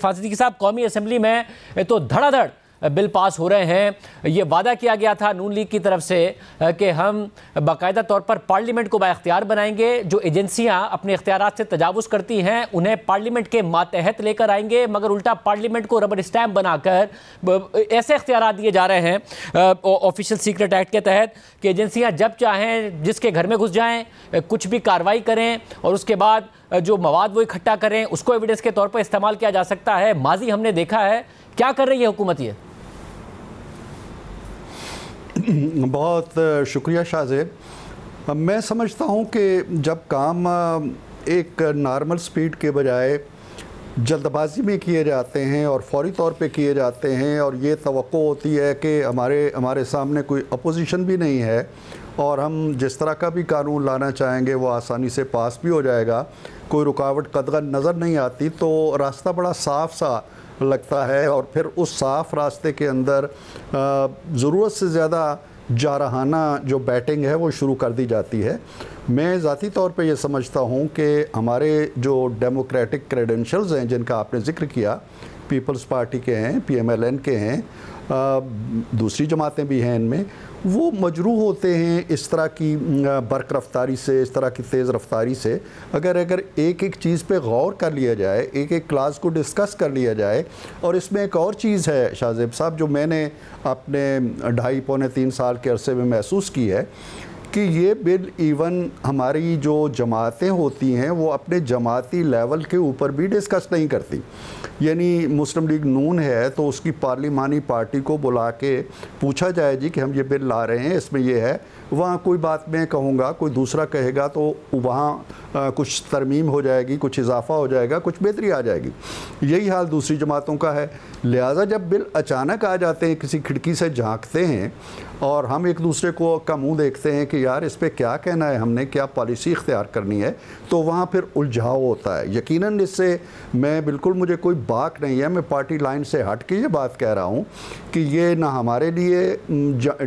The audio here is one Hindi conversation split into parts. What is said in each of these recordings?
फांसी सिद्दीकी साहब, कौमी असेंबली में तो धड़ाधड़ बिल पास हो रहे हैं। ये वादा किया गया था नून लीग की तरफ से कि हम बाकायदा तौर पर पार्लियामेंट को बाइख्तियार बनाएंगे, जो एजेंसियां अपने इख्तियारात से तजावुज़ करती हैं उन्हें पार्लियामेंट के मातहत लेकर आएंगे, मगर उल्टा पार्लियामेंट को रबर स्टैम्प बनाकर ऐसे इख्तियारात दिए जा रहे हैं ऑफिशियल सीक्रेट एक्ट के तहत कि एजेंसियां जब चाहें जिसके घर में घुस जाएं, कुछ भी कार्रवाई करें और उसके बाद जो मवाद वो इकट्ठा करें उसको एविडेंस के तौर पर इस्तेमाल किया जा सकता है। माजी हमने देखा है। क्या कर रही है हुकूमत ये? बहुत शुक्रिया शाहजेब। मैं समझता हूँ कि जब काम एक नॉर्मल स्पीड के बजाय जल्दबाजी में किए जाते हैं और फौरी तौर पे किए जाते हैं और ये तवक्को होती है कि हमारे सामने कोई अपोजिशन भी नहीं है और हम जिस तरह का भी कानून लाना चाहेंगे वो आसानी से पास भी हो जाएगा, कोई रुकावट कदगन नज़र नहीं आती, तो रास्ता बड़ा साफ सा लगता है और फिर उस साफ़ रास्ते के अंदर ज़रूरत से ज़्यादा जारहाना जो बैटिंग है वो शुरू कर दी जाती है। मैं ज़ाती तौर पे ये समझता हूँ कि हमारे जो डेमोक्रेटिक क्रेडेंशियल्स हैं जिनका आपने ज़िक्र किया, पीपल्स पार्टी के हैं, PMLN के हैं, दूसरी जमातें भी हैं, इनमें वो मजरूह होते हैं इस तरह की बरक रफ्तारी से, इस तरह की तेज़ रफ्तारी से। अगर एक एक चीज़ पे गौर कर लिया जाए, एक एक क्लास को डिस्कस कर लिया जाए। और इसमें एक और चीज़ है शाहजेब साहब जो मैंने अपने 2.5-3 साल के अरसे में महसूस की है कि ये बिल इवन हमारी जो जमातें होती हैं वो अपने जमाती लेवल के ऊपर भी डिस्कस नहीं करती। यानी मुस्लिम लीग नून है तो उसकी पार्लिमानी पार्टी को बुला के पूछा जाए जी कि हम ये बिल ला रहे हैं, इसमें ये है, वहाँ कोई बात मैं कहूँगा, कोई दूसरा कहेगा तो वहाँ कुछ तरमीम हो जाएगी, कुछ इजाफा हो जाएगा, कुछ बेहतरी आ जाएगी। यही हाल दूसरी जमातों का है। लिहाजा जब बिल अचानक आ जाते हैं, किसी खिड़की से झांकते हैं और हम एक दूसरे को का मुंह देखते हैं कि यार इस पर क्या कहना है, हमने क्या पॉलिसी इख्तियार करनी है, तो वहाँ फिर उलझाव होता है। यकीनन इससे मैं बिल्कुल, मुझे कोई बात नहीं है, मैं पार्टी लाइन से हट के ये बात कह रहा हूँ कि ये ना हमारे लिए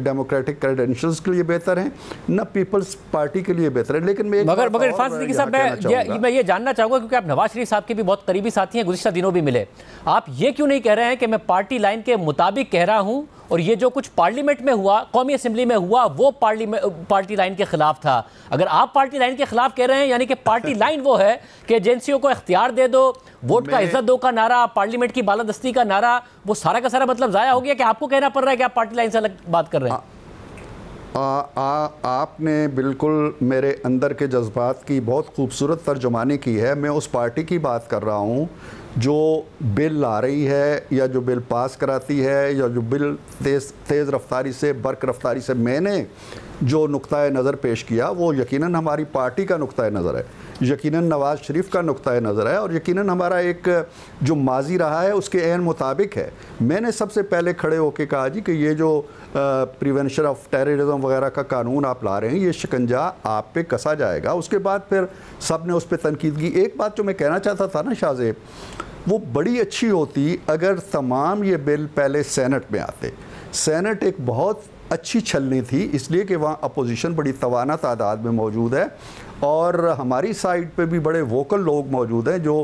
डेमोक्रेटिक क्रेडेंशियल्स के लिए बेहतर है, ना पीपल्स पार्टी के लिए बेहतर है। लेकिन मगर फांसी सिद्दीकी साहब, मैं ये जानना चाहूँगा क्योंकि आप नवाज शरीफ साहब के भी बहुत करीबी साथी हैं, गुज़िश्ता दिनों भी मिले, आप ये क्यों नहीं कह रहे हैं कि मैं पार्टी लाइन के मुताबिक कह रहा हूँ और ये जो कुछ पार्लियामेंट में हुआ, कौमी असेंबली में हुआ, वो पार्टी लाइन के खिलाफ था? अगर आप पार्टी लाइन के खिलाफ कह रहे हैं यानी कि पार्टी लाइन वो है कि एजेंसियों को इख्तियार दे दो, वोट का इज्जत दो का नारा, पार्लियामेंट की बालादस्ती का नारा, वो सारा का सारा मतलब ज़ाया हो गया कि आपको कहना पड़ रहा है कि आप पार्टी लाइन से अलग बात कर रहे हैं? आपने बिल्कुल मेरे अंदर के जज्बात की बहुत खूबसूरत तर्जुमानी की है। मैं उस पार्टी की बात कर रहा हूँ जो बिल ला रही है या जो बिल पास कराती है या जो बिल तेज़ रफ्तारी से, बरक रफ्तारी से मैंने जो नुक्ता नज़र पेश किया वो यकीनन हमारी पार्टी का नुक्ता नज़र है, यकीनन नवाज़ शरीफ का नुक्ता नज़र है और यकीनन हमारा एक जो माजी रहा है उसके ऐन मुताबिक है। मैंने सबसे पहले खड़े होकर कहा जी कि ये जो प्रिवेंशन ऑफ टेररिज्म वगैरह का कानून आप ला रहे हैं ये शिकंजा आप पे कसा जाएगा। उसके बाद फिर सब ने उस पर तनकीद की। एक बात जो मैं कहना चाहता था ना शाहजेब, वो बड़ी अच्छी होती अगर तमाम ये बिल पहले सेनेट में आते। सेनेट एक बहुत अच्छी छलनी थी इसलिए कि वहाँ अपोजिशन बड़ी तवाना तादाद में मौजूद है और हमारी साइड पे भी बड़े वोकल लोग मौजूद हैं जो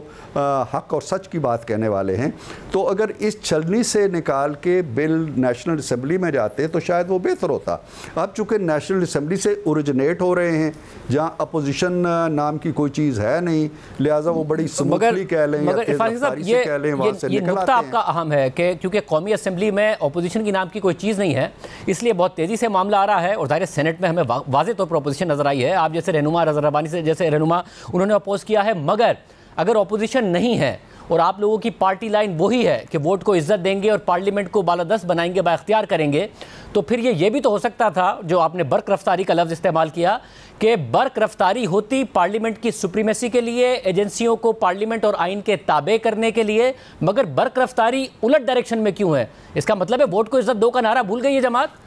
हक और सच की बात कहने वाले हैं। तो अगर इस छलनी से निकाल के बिल नेशनल असम्बली में जाते तो शायद वो बेहतर होता। अब चूँकि नेशनल असम्बली से ओरिजिनेट हो रहे हैं जहाँ अपोजिशन नाम की कोई चीज़ है नहीं, लिहाजा वो बड़ी स्मूथली कह लें या तेज़ रफ्तारी से कह लें, वहाँ से निकल आते हैं। आपका अहम है कि क्योंकि कौमी असम्बली में अपोजिशन की नाम की कोई चीज़ नहीं है इसलिए बहुत तेज़ी से मामला आ रहा है और ज़ाहिर सेनेट में हमें वाज़ेह तौर पर अपोजिशन नज़र आई है। आप जैसे रहनुमा रबानी से जैसे रहनुमा उन्होंने अपोज किया है, मगर अगर अपोजिशन नहीं है और आप लोगों की पार्टी लाइन वही है कि वोट को इज्जत देंगे और पार्लियामेंट को बालादस्त बनाएंगे, बाइख्तियार करेंगे, तो फिर ये भी तो हो सकता था जो आपने बर्क रफ्तारी का लफ्ज़ इस्तेमाल किया कि बर्क रफ्तारी होती पार्लियामेंट की सुप्रीमेसी के लिए, एजेंसियों को पार्लियामेंट और आइन के ताबे करने के लिए, मगर बर्क रफ्तारी उलट डायरेक्शन में क्यों है? इसका मतलब है वोट को इज्जत दो का नारा भूल गई है जमात?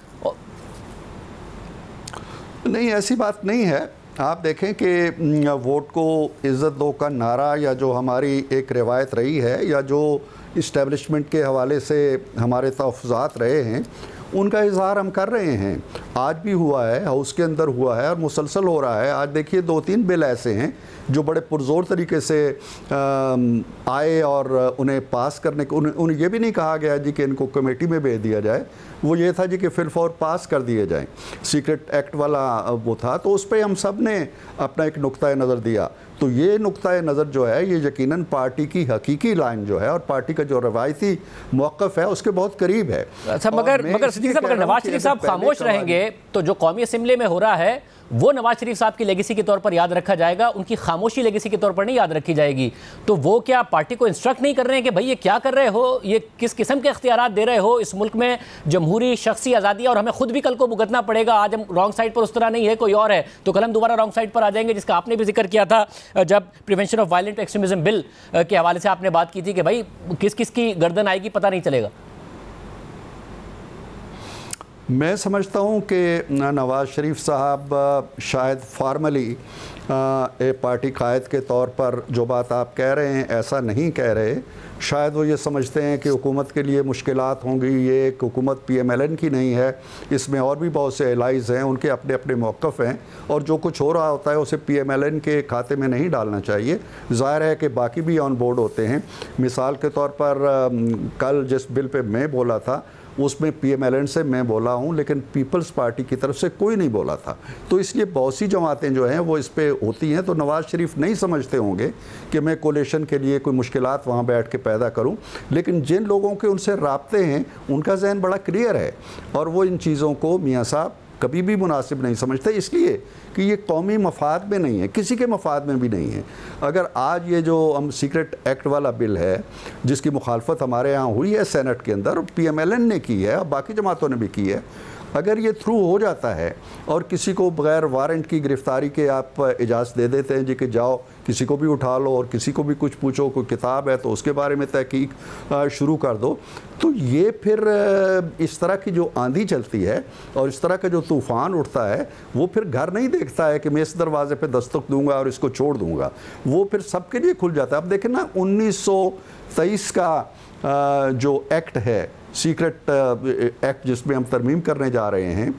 नहीं, ऐसी बात नहीं है। आप देखें कि वोट को इज़्ज़त दो का नारा या जो हमारी एक रिवायत रही है या जो इस्टेब्लिशमेंट के हवाले से हमारे तहफ़्फ़ुज़ात रहे हैं उनका इजहार हम कर रहे हैं। आज भी हुआ है, हाउस के अंदर हुआ है और मुसलसल हो रहा है। आज देखिए 2-3 बिल ऐसे हैं जो बड़े पुरजोर तरीके से आए और उन्हें पास करने को उन्हें ये भी नहीं कहा गया जी कि इनको कमेटी में भेज दिया जाए, वो ये था जी कि फिल फॉर पास कर दिए जाएं। सीक्रेट एक्ट वाला वो था, तो उस पर हम सब ने अपना एक नुक्ता नज़र दिया। तो ये नुक्ता नज़र जो है ये यकीनन पार्टी की हकीकी लाइन जो है और पार्टी का जो रवायती मौक़िफ़ है उसके बहुत करीब है। अच्छा, मगर सिद्दीकी साहब, अगर नवाज शरीफ साहब खामोश रहेंगे तो जो कौमी असेंबली में हो रहा है वो नवाज शरीफ साहब की लेगेसी के तौर पर याद रखा जाएगा, उनकी खामोशी लेगेसी के तौर पर नहीं याद रखी जाएगी। तो वो क्या पार्टी को इंस्ट्रक्ट नहीं कर रहे हैं कि भाई ये क्या कर रहे हो, ये किस किस्म के इख्तियारात दे रहे हो, इस मुल्क में जमहूरी शख्सी आज़ादी और हमें खुद भी कल को भुगतना पड़ेगा। आज हम रॉन्ग साइड पर उस तरह नहीं है, कोई और है, तो कल हम दोबारा रॉन्ग साइड पर आ जाएंगे, जिसका आपने भी जिक्र किया था जब prevention of violent extremism bill के हवाले से आपने बात की थी कि भाई किस किस की गर्दन आएगी पता नहीं चलेगा। मैं समझता हूँ कि नवाज़ शरीफ साहब शायद फार्मली पार्टी कायद के तौर पर जो बात आप कह रहे हैं ऐसा नहीं कह रहे। शायद वो ये समझते हैं कि हुकूमत के लिए मुश्किलात होंगी, ये एक हुकूमत PMLN की नहीं है, इसमें और भी बहुत से एलाइज़ हैं, उनके अपने अपने मौक़िफ़ हैं और जो कुछ हो रहा होता है उसे PMLN के खाते में नहीं डालना चाहिए। ज़ाहिर है कि बाकी भी ऑन बोर्ड होते हैं। मिसाल के तौर पर कल जिस बिल पे मैं बोला था उसमें PMLN से मैं बोला हूँ, लेकिन पीपल्स पार्टी की तरफ से कोई नहीं बोला था। तो इसलिए बहुत सी जमातें जो हैं वो इस पे होती हैं। तो नवाज़ शरीफ नहीं समझते होंगे कि मैं कोलेशन के लिए कोई मुश्किलात वहाँ बैठ के पैदा करूँ, लेकिन जिन लोगों के उनसे राब्ते हैं उनका जहन बड़ा क्लियर है और वो इन चीज़ों को मियाँ साहब कभी भी मुनासिब नहीं समझते, इसलिए कि ये कौमी मफाद में नहीं है, किसी के मफाद में भी नहीं है। अगर आज ये जो हम सीक्रेट एक्ट वाला बिल है जिसकी मुखालफत हमारे यहाँ हुई है सेनेट के अंदर, PMLN ने की है और बाकी जमातों ने भी की है, अगर ये थ्रू हो जाता है और किसी को बगैर वारंट की गिरफ्तारी के आप इजाज़त दे देते हैं जी कि जाओ किसी को भी उठा लो और किसी को भी कुछ पूछो, कोई किताब है तो उसके बारे में तहकीक शुरू कर दो, तो ये फिर इस तरह की जो आंधी चलती है और इस तरह का जो तूफ़ान उठता है वो फिर घर नहीं देखता है कि मैं इस दरवाजे पे दस्तक दूंगा और इसको छोड़ दूंगा, वो फिर सबके लिए खुल जाता है। अब देखें ना 1923 का जो एक्ट है, सीक्रेट एक्ट जिसमें हम तरमीम करने जा रहे हैं,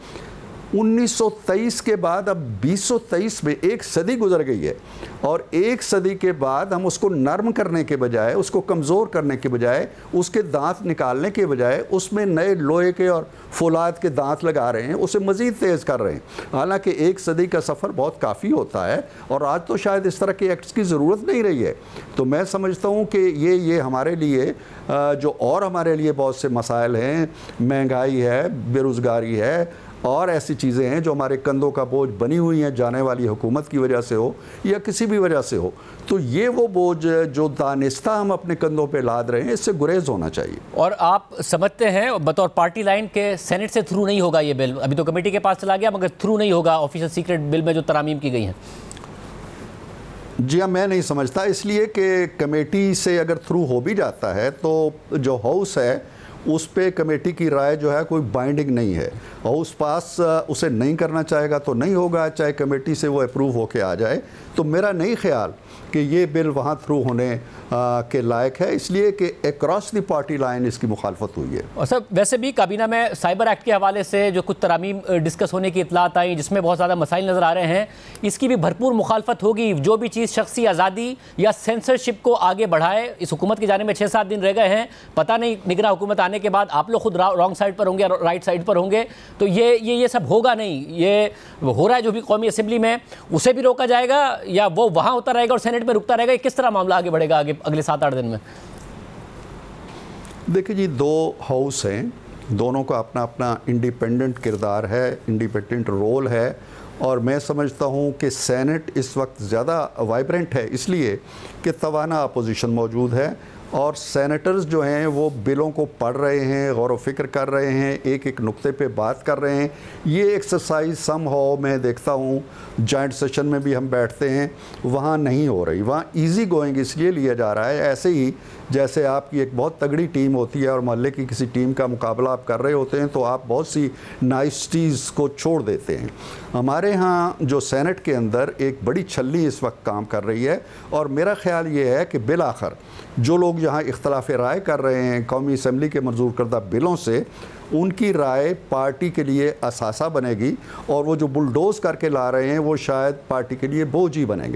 1923 के बाद अब 2023 में एक सदी गुजर गई है और एक सदी के बाद हम उसको नरम करने के बजाय, उसको कमज़ोर करने के बजाय, उसके दांत निकालने के बजाय उसमें नए लोहे के और फौलाद के दांत लगा रहे हैं, उसे मज़ीद तेज़ कर रहे हैं। हालांकि एक सदी का सफ़र बहुत काफ़ी होता है और आज तो शायद इस तरह के एक्ट्स की ज़रूरत नहीं रही है। तो मैं समझता हूँ कि ये हमारे लिए जो और हमारे लिए बहुत से मसाइल हैं, महंगाई है, बेरोज़गारी है और ऐसी चीज़ें हैं जो हमारे कंधों का बोझ बनी हुई हैं, जाने वाली हुकूमत की वजह से हो या किसी भी वजह से हो, तो ये वो बोझ जो दानिस्ता हम अपने कंधों पे लाद रहे हैं, इससे गुरेज होना चाहिए। और आप समझते हैं बतौर पार्टी लाइन के सेनेट से थ्रू नहीं होगा ये बिल, अभी तो कमेटी के पास चला गया मगर थ्रू नहीं होगा ऑफिशियल सीक्रेट बिल में जो तरामीम की गई हैं? जी हाँ, मैं नहीं समझता, इसलिए कि कमेटी से अगर थ्रू हो भी जाता है तो जो हाउस है उस पे कमेटी की राय जो है कोई बाइंडिंग नहीं है। हाउस पास उसे नहीं करना चाहेगा तो नहीं होगा, चाहे कमेटी से वो अप्रूव होके आ जाए। तो मेरा नहीं ख्याल कि ये बिल वहाँ थ्रू होने के लायक है, इसलिए कि अक्रॉस द पार्टी लाइन इसकी मुखालफत हुई है। और सर वैसे भी काबीना में साइबर एक्ट के हवाले से जो कुछ तरामीम डिस्कस होने की इतलात आई जिसमें बहुत ज़्यादा मसाइल नज़र आ रहे हैं, इसकी भी भरपूर मुखालफत होगी। जो भी चीज़ शख्सी आज़ादी या सेंसरशिप को आगे बढ़ाए, इस हुकूमत की जाने में 6-7 दिन रह गए हैं, पता नहीं निगरान हुकूमत आने के बाद आप लोग खुद रॉन्ग साइड पर होंगे, राइट साइड पर होंगे, तो ये सब होगा नहीं। ये हो रहा है जो भी कौमी असेंबली में, उसे भी रोका जाएगा या वो वहाँ होता रहेगा और सेनेट में रुकता रहेगा? किस तरह मामला आगे बढ़ेगा अगले 7-8 दिन में? देखिए जी, दो हाउस हैं, दोनों का अपना अपना इंडिपेंडेंट किरदार है, इंडिपेंडेंट रोल है और मैं समझता हूँ कि सेनेट इस वक्त ज़्यादा वाइब्रेंट है इसलिए कि तवाना अपोजिशन मौजूद है और सेनेटर्स जो हैं वो बिलों को पढ़ रहे हैं, गौर व फिक्र कर रहे हैं, एक एक नुक्ते पे बात कर रहे हैं। ये एक्सरसाइज सम हाउ मैं देखता हूँ जॉइंट सेशन में भी हम बैठते हैं, वहाँ नहीं हो रही। वहाँ इजी गोइंग इसलिए लिया जा रहा है, ऐसे ही जैसे आपकी एक बहुत तगड़ी टीम होती है और मोहल्ले की किसी टीम का मुकाबला आप कर रहे होते हैं तो आप बहुत सी नाइसिटीज़ को छोड़ देते हैं। हमारे यहाँ जो सेनेट के अंदर एक बड़ी छल्ली इस वक्त काम कर रही है और मेरा ख्याल ये है कि बिल आखिर जो लोग लोग यहाँ इख्तलाफ राय कर रहे हैं कौमी असम्बली के मंजूर करदा बिलों से, उनकी राय पार्टी के लिए असासा बनेगी और वो जो बुलडोज़ करके ला रहे हैं वो शायद पार्टी के लिए बोझ ही बनेंगे।